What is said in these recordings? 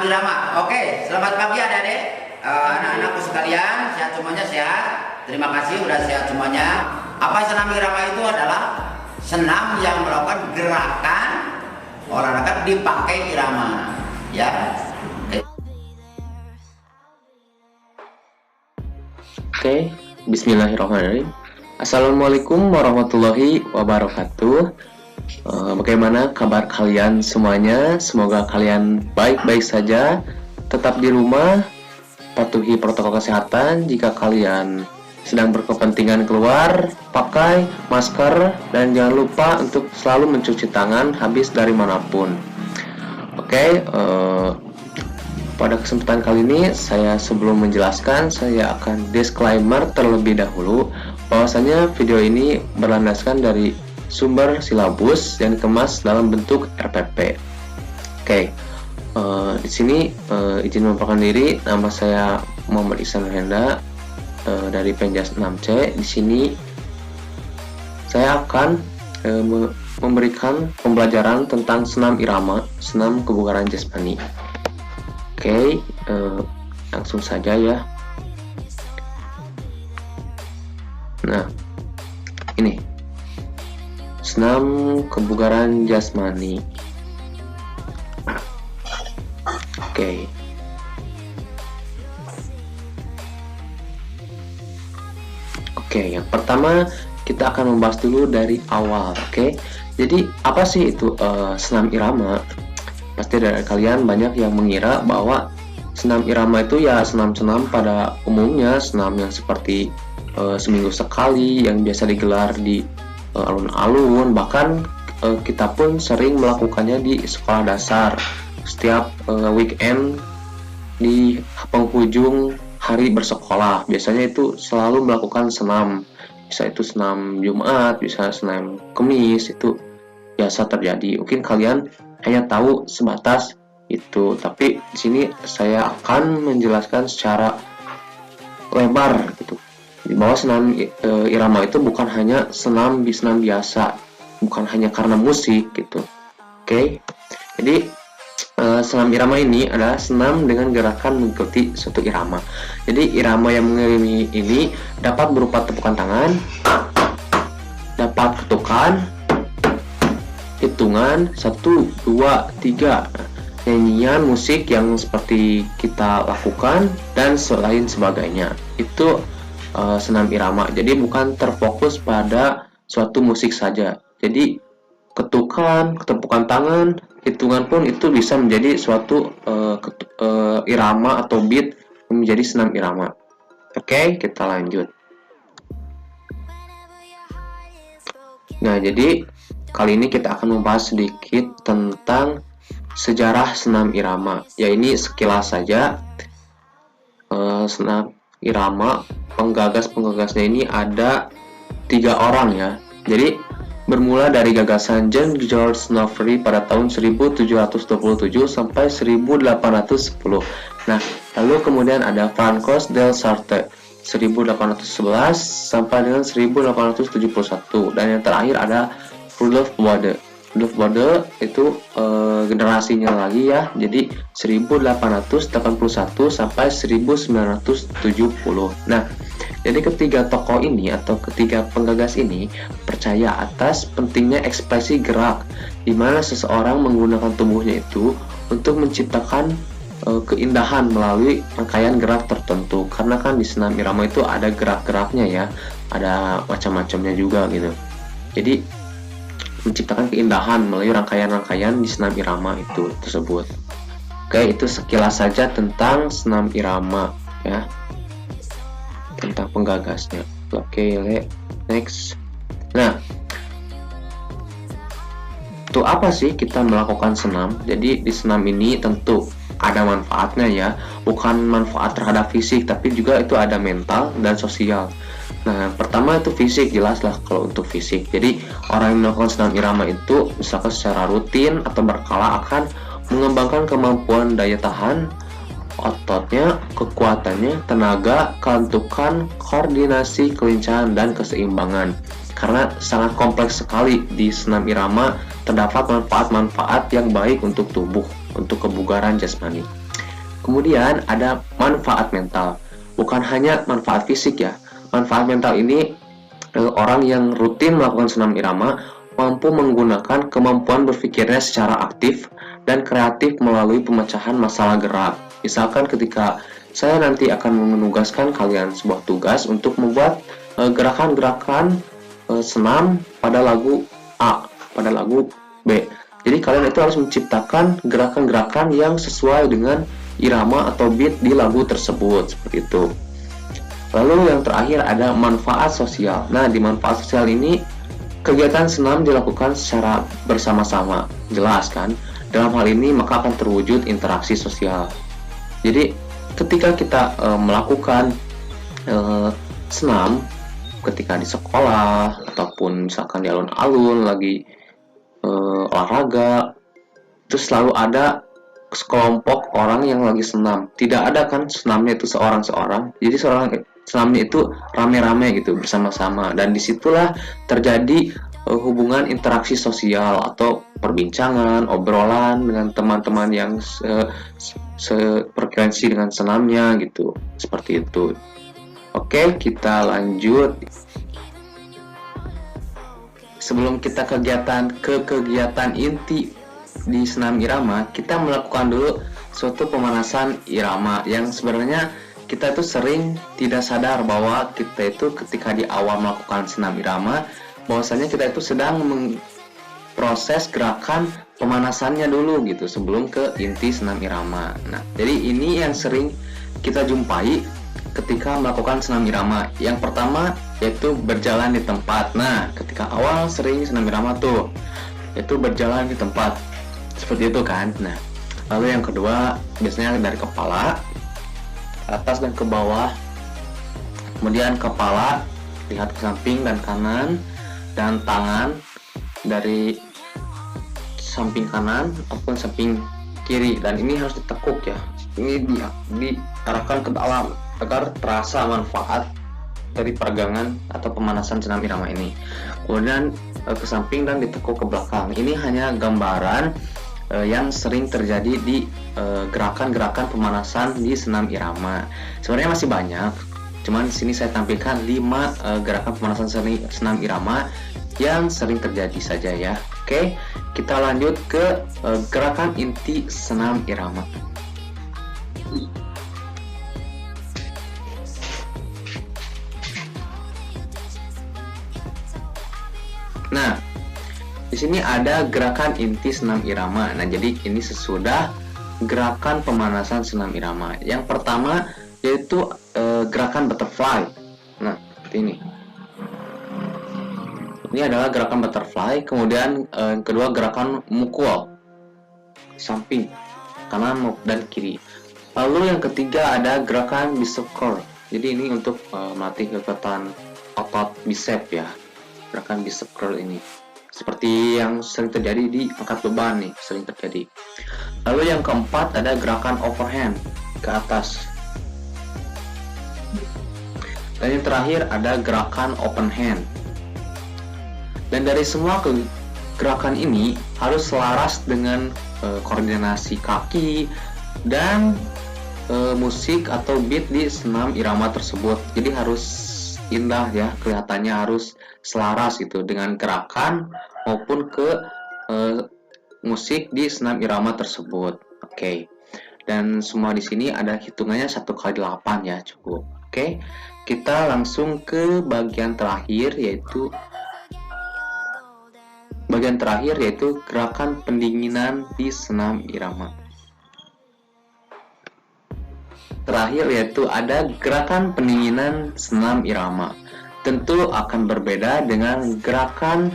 senam irama. Oke, selamat pagi adik-adik, anak-anakku sekalian, sehat semuanya sehat. Terima kasih udah sehat semuanya. Apa senam irama itu adalah senam yang melakukan gerakan olahraga dipakai irama, ya. Oke, bismillahirrahmanirrahim. Assalamualaikum warahmatullahi wabarakatuh. Bagaimana kabar kalian semuanya? Semoga kalian baik-baik saja. Tetap di rumah, patuhi protokol kesehatan. Jika kalian sedang berkepentingan keluar, pakai masker dan jangan lupa untuk selalu mencuci tangan habis dari manapun. Oke, pada kesempatan kali ini sebelum menjelaskan, saya akan disclaimer terlebih dahulu bahwasanya video ini berlandaskan dari sumber silabus yang dikemas dalam bentuk RPP. Oke, di sini izin memperkenalkan diri, nama saya Muhammad Ihsan Henda dari Penjas 6C. Di sini saya akan memberikan pembelajaran tentang senam irama, senam kebugaran jasmani. Oke, langsung saja ya. Nah, ini senam kebugaran jasmani. Oke. Oke, yang pertama kita akan membahas dulu dari awal. Oke, jadi apa sih itu senam irama? Pasti dari kalian banyak yang mengira bahwa senam irama itu ya senam-senam pada umumnya, senam yang seperti seminggu sekali yang biasa digelar di alun-alun, bahkan kita pun sering melakukannya di sekolah dasar setiap weekend di penghujung hari bersekolah. Biasanya itu selalu melakukan senam, bisa itu senam Jumat, bisa senam Kemis, itu biasa terjadi. Mungkin kalian hanya tahu sebatas itu, tapi di sini saya akan menjelaskan secara lebar gitu, bahwa senam irama itu bukan hanya senam biasa, bukan hanya karena musik gitu. Oke, jadi senam irama ini adalah senam dengan gerakan mengikuti suatu irama. Jadi irama yang mengiringi ini dapat berupa tepukan tangan, dapat ketukan, hitungan 1, 2, 3, nyanyian musik yang seperti kita lakukan dan selain sebagainya. Itu senam irama. Jadi bukan terfokus pada suatu musik saja. Jadi ketukan, tepukan tangan, hitungan pun itu bisa menjadi suatu irama atau beat menjadi senam irama. Oke, kita lanjut. Nah, jadi kali ini kita akan membahas sedikit tentang sejarah senam irama. Ya, ini sekilas saja. Senam irama, penggagasnya ini ada 3 orang ya. Jadi bermula dari gagasan John George Nofri pada tahun 1727 sampai 1810. Nah, lalu kemudian ada Francois del Sartre 1811 sampai dengan 1871, dan yang terakhir ada Rudolf Bode. Rudolf Bode itu generasinya lagi ya, jadi 1881 sampai 1970. Nah, jadi ketiga tokoh ini atau ketiga penggagas ini percaya atas pentingnya ekspresi gerak, di mana seseorang menggunakan tubuhnya itu untuk menciptakan keindahan melalui rangkaian gerak tertentu. Karena kan di senam irama itu ada gerak-geraknya ya, ada macam-macamnya juga gitu. Jadi menciptakan keindahan melalui rangkaian-rangkaian di senam irama itu tersebut. Oke, itu sekilas saja tentang senam irama ya, tentang penggagasnya. Oke, next. Nah, untuk apa sih kita melakukan senam? Jadi di senam ini tentu ada manfaatnya ya, bukan manfaat terhadap fisik, tapi juga itu ada mental dan sosial. Nah, pertama itu fisik, jelas lah kalau untuk fisik. Jadi orang yang melakukan senam irama itu misalkan secara rutin atau berkala akan mengembangkan kemampuan daya tahan ototnya, kekuatannya, tenaga, kelentukan, koordinasi, kelincahan, dan keseimbangan. Karena sangat kompleks sekali di senam irama, terdapat manfaat-manfaat yang baik untuk tubuh, untuk kebugaran jasmani. Kemudian ada manfaat mental, bukan hanya manfaat fisik ya. Manfaat mental ini orang yang rutin melakukan senam irama mampu menggunakan kemampuan berpikirnya secara aktif dan kreatif melalui pemecahan masalah gerak. Misalkan ketika saya nanti akan menugaskan kalian sebuah tugas untuk membuat gerakan-gerakan senam pada lagu A, pada lagu B. Jadi kalian itu harus menciptakan gerakan-gerakan yang sesuai dengan irama atau beat di lagu tersebut, seperti itu. Lalu yang terakhir ada manfaat sosial. Nah, di manfaat sosial ini kegiatan senam dilakukan secara bersama-sama. Jelas kan? Dalam hal ini maka akan terwujud interaksi sosial. Jadi ketika kita melakukan senam ketika di sekolah ataupun misalkan di alun-alun lagi olahraga, terus selalu ada sekelompok orang yang lagi senam. Tidak ada kan senamnya itu seorang-seorang. Jadi senamnya itu rame-rame gitu, bersama-sama. Dan disitulah terjadi hubungan interaksi sosial atau perbincangan, obrolan dengan teman-teman yang sefrekuensi dengan senamnya gitu. Seperti itu. Oke, kita lanjut. Sebelum kita kegiatan inti di senam irama, kita melakukan dulu suatu pemanasan irama yang sebenarnya kita itu sering tidak sadar bahwa kita itu ketika di awal melakukan senam irama, bahwasanya kita itu sedang memproses gerakan pemanasannya dulu gitu sebelum ke inti senam irama. Nah, jadi ini yang sering kita jumpai ketika melakukan senam irama. Yang pertama yaitu berjalan di tempat. Nah, ketika awal sering senam irama tuh yaitu berjalan di tempat. Seperti itu kan. Nah, lalu yang kedua biasanya dari kepala ke atas dan ke bawah. Kemudian kepala lihat ke samping dan kanan, dan tangan dari samping kanan ataupun samping kiri, dan ini harus ditekuk ya. Ini diarahkan ke dalam agar terasa manfaat dari peregangan atau pemanasan senam irama ini. Kemudian ke samping dan ditekuk ke belakang. Ini hanya gambaran yang sering terjadi di gerakan-gerakan pemanasan di senam irama. Sebenarnya masih banyak, cuman di sini saya tampilkan 5 gerakan pemanasan senam irama yang sering terjadi saja ya. Oke, kita lanjut ke gerakan inti senam irama. Nah, di sini ada gerakan inti senam irama. Nah, jadi ini sesudah gerakan pemanasan senam irama. Yang pertama yaitu gerakan butterfly. Nah, ini. Ini adalah gerakan butterfly. Kemudian yang kedua gerakan mukul samping kanan dan kiri. Lalu yang ketiga ada gerakan bicep curl. Jadi ini untuk melatih kekuatan otot bicep ya. Gerakan bicep curl ini seperti yang sering terjadi di angkat beban nih, sering terjadi. Lalu yang keempat ada gerakan overhand ke atas. Dan yang terakhir ada gerakan open hand. Dan dari semua gerakan ini harus selaras dengan koordinasi kaki dan musik atau beat di senam irama tersebut. Jadi harus indah ya, kelihatannya harus selaras gitu dengan gerakan maupun ke musik di senam irama tersebut. Oke. Dan semua di sini ada hitungannya 1x8 ya, cukup. Oke. Kita langsung ke bagian terakhir yaitu gerakan pendinginan di senam irama. Terakhir yaitu ada gerakan pendinginan senam irama. Tentu akan berbeda dengan gerakan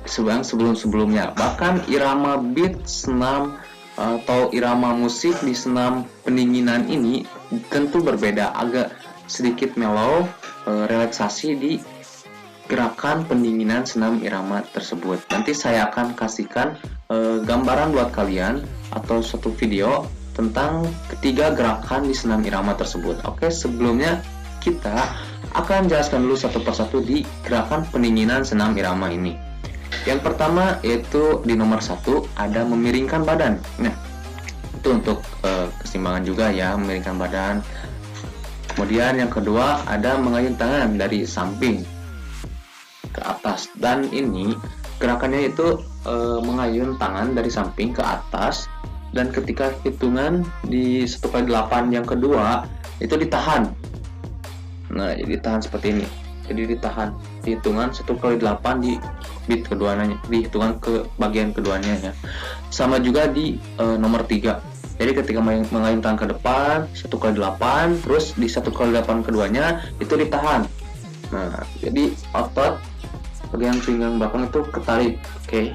sebelum-sebelumnya. Bahkan irama beat senam atau irama musik di senam pendinginan ini tentu berbeda, agak sedikit mellow, relaksasi di gerakan pendinginan senam irama tersebut. Nanti saya akan kasihkan gambaran buat kalian atau suatu video tentang ketiga gerakan di senam irama tersebut. Oke, sebelumnya kita akan jelaskan dulu satu persatu di gerakan pendinginan senam irama ini. Yang pertama yaitu di nomor 1 ada memiringkan badan. Nah, itu untuk keseimbangan juga ya, memiringkan badan. Kemudian yang kedua ada mengayun tangan dari samping ke atas, dan ini gerakannya itu mengayun tangan dari samping ke atas, dan ketika hitungan di 1/8 yang kedua itu ditahan. Nah, jadi ditahan seperti ini. Jadi ditahan di hitungan 1/8 di beat keduanya, di hitungan ke bagian keduanya ya. Sama juga di nomor 3. Jadi ketika mengayun tangan ke depan 1/8, terus di 1/8 keduanya itu ditahan. Nah, jadi otot bagian pinggang belakang itu ketarik. Oke.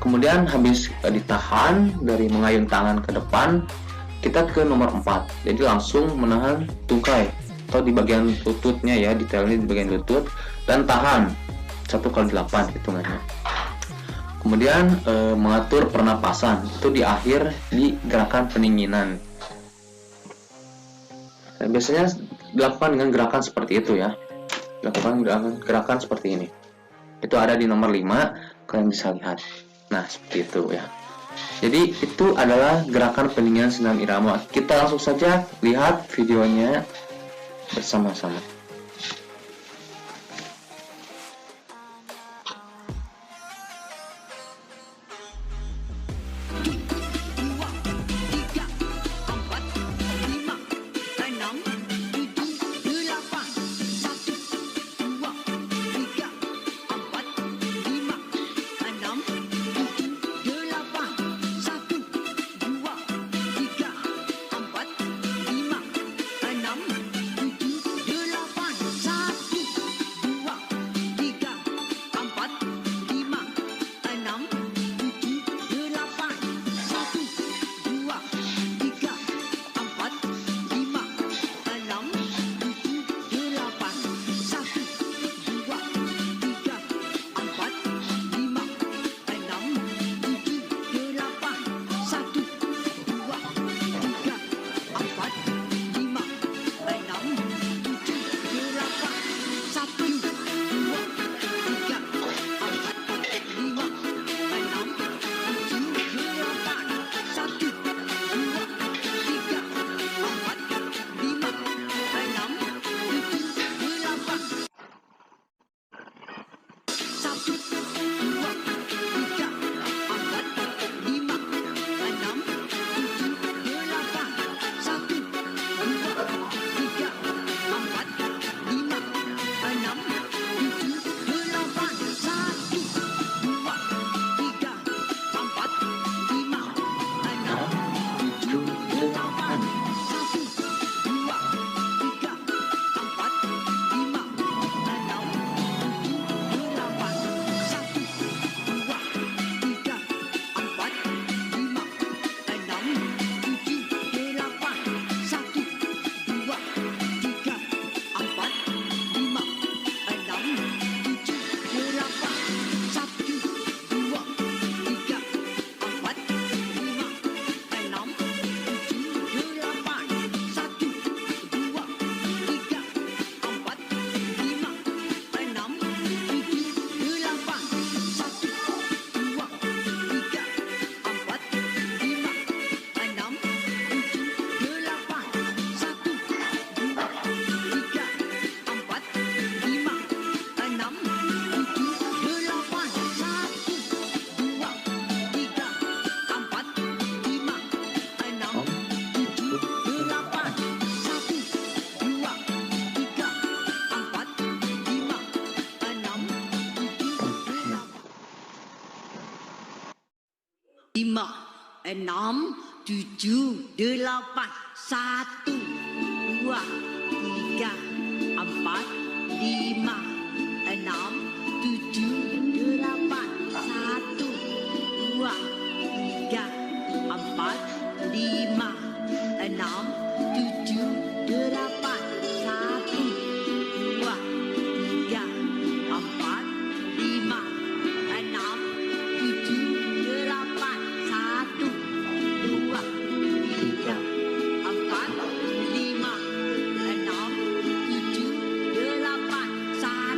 Kemudian habis ditahan dari mengayun tangan ke depan, kita ke nomor 4. Jadi langsung menahan tungkai atau di bagian lututnya ya, detailnya di bagian lutut, dan tahan 1/8 hitungannya. Kemudian mengatur pernapasan itu di akhir di gerakan pendinginan. Nah, biasanya dilakukan dengan gerakan seperti itu ya. Lakukan gerakan seperti ini. Itu ada di nomor 5, kalian bisa lihat. Nah, seperti itu ya. Jadi itu adalah gerakan pendinginan senam irama. Kita langsung saja lihat videonya bersama-sama. Lima, enam, tujuh, delapan, satu, dua, tiga, empat, lima, enam, tujuh, delapan, satu, dua, tiga, empat, lima, enam, tujuh, delapan, satu, dua, tiga, empat, lima, enam, tujuh, delapan, satu, dua, tiga, empat, lima, enam, tujuh, delapan, satu.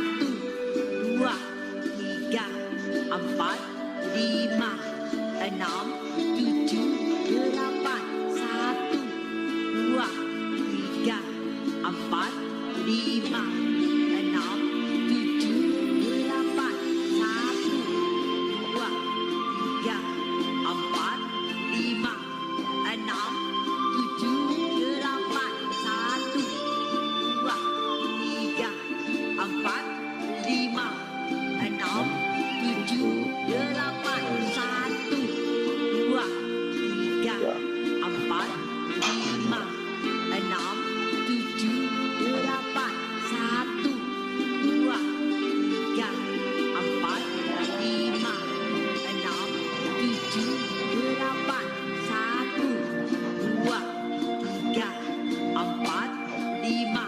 lima,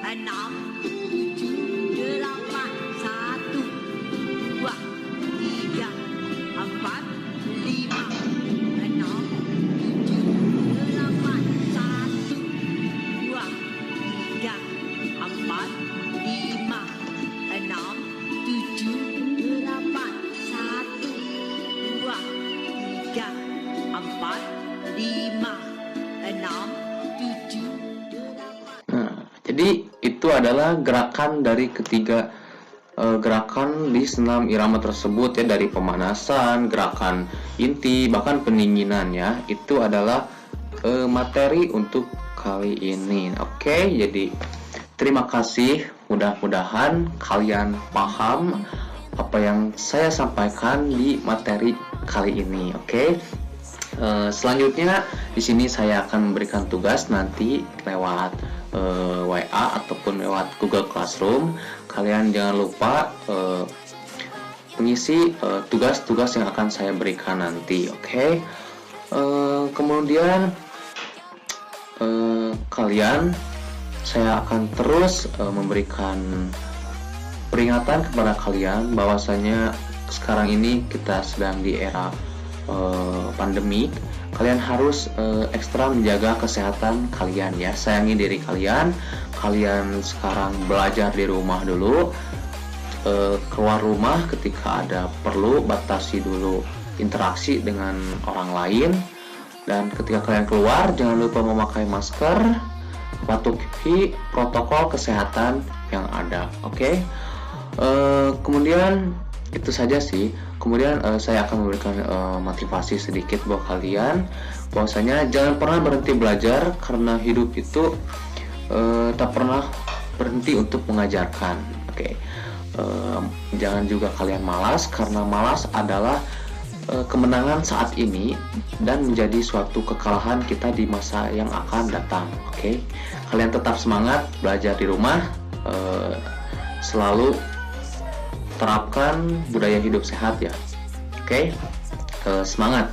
enam, tujuh, delapan, satu, dua, tiga, empat, lima, enam, tujuh, delapan, satu, dua, tiga, empat, lima, enam, tujuh, delapan, satu, dua, tiga, empat, lima, enam, tujuh, delapan. Nah, jadi itu adalah gerakan dari ketiga gerakan di senam irama tersebut ya, dari pemanasan, gerakan inti, bahkan pendinginan ya. Itu adalah materi untuk kali ini. Oke, jadi terima kasih. Mudah-mudahan kalian paham apa yang saya sampaikan di materi kali ini. Oke. Selanjutnya di sini saya akan memberikan tugas nanti lewat WA ataupun lewat Google Classroom. Kalian jangan lupa mengisi tugas-tugas yang akan saya berikan nanti. Oke. Kemudian kalian, saya akan terus memberikan peringatan kepada kalian bahwasanya sekarang ini kita sedang di era pandemik. Kalian harus ekstra menjaga kesehatan kalian ya. Sayangi diri kalian. Kalian sekarang belajar di rumah dulu. Keluar rumah ketika ada perlu, batasi dulu interaksi dengan orang lain. Dan ketika kalian keluar, jangan lupa memakai masker, patuhi protokol kesehatan yang ada. Oke. Kemudian itu saja sih. Kemudian saya akan memberikan motivasi sedikit buat kalian, bahwasanya jangan pernah berhenti belajar, karena hidup itu tak pernah berhenti untuk mengajarkan. Oke. Jangan juga kalian malas, karena malas adalah kemenangan saat ini dan menjadi suatu kekalahan kita di masa yang akan datang. Oke. Kalian tetap semangat belajar di rumah, selalu terapkan budaya hidup sehat ya. Oke. Semangat.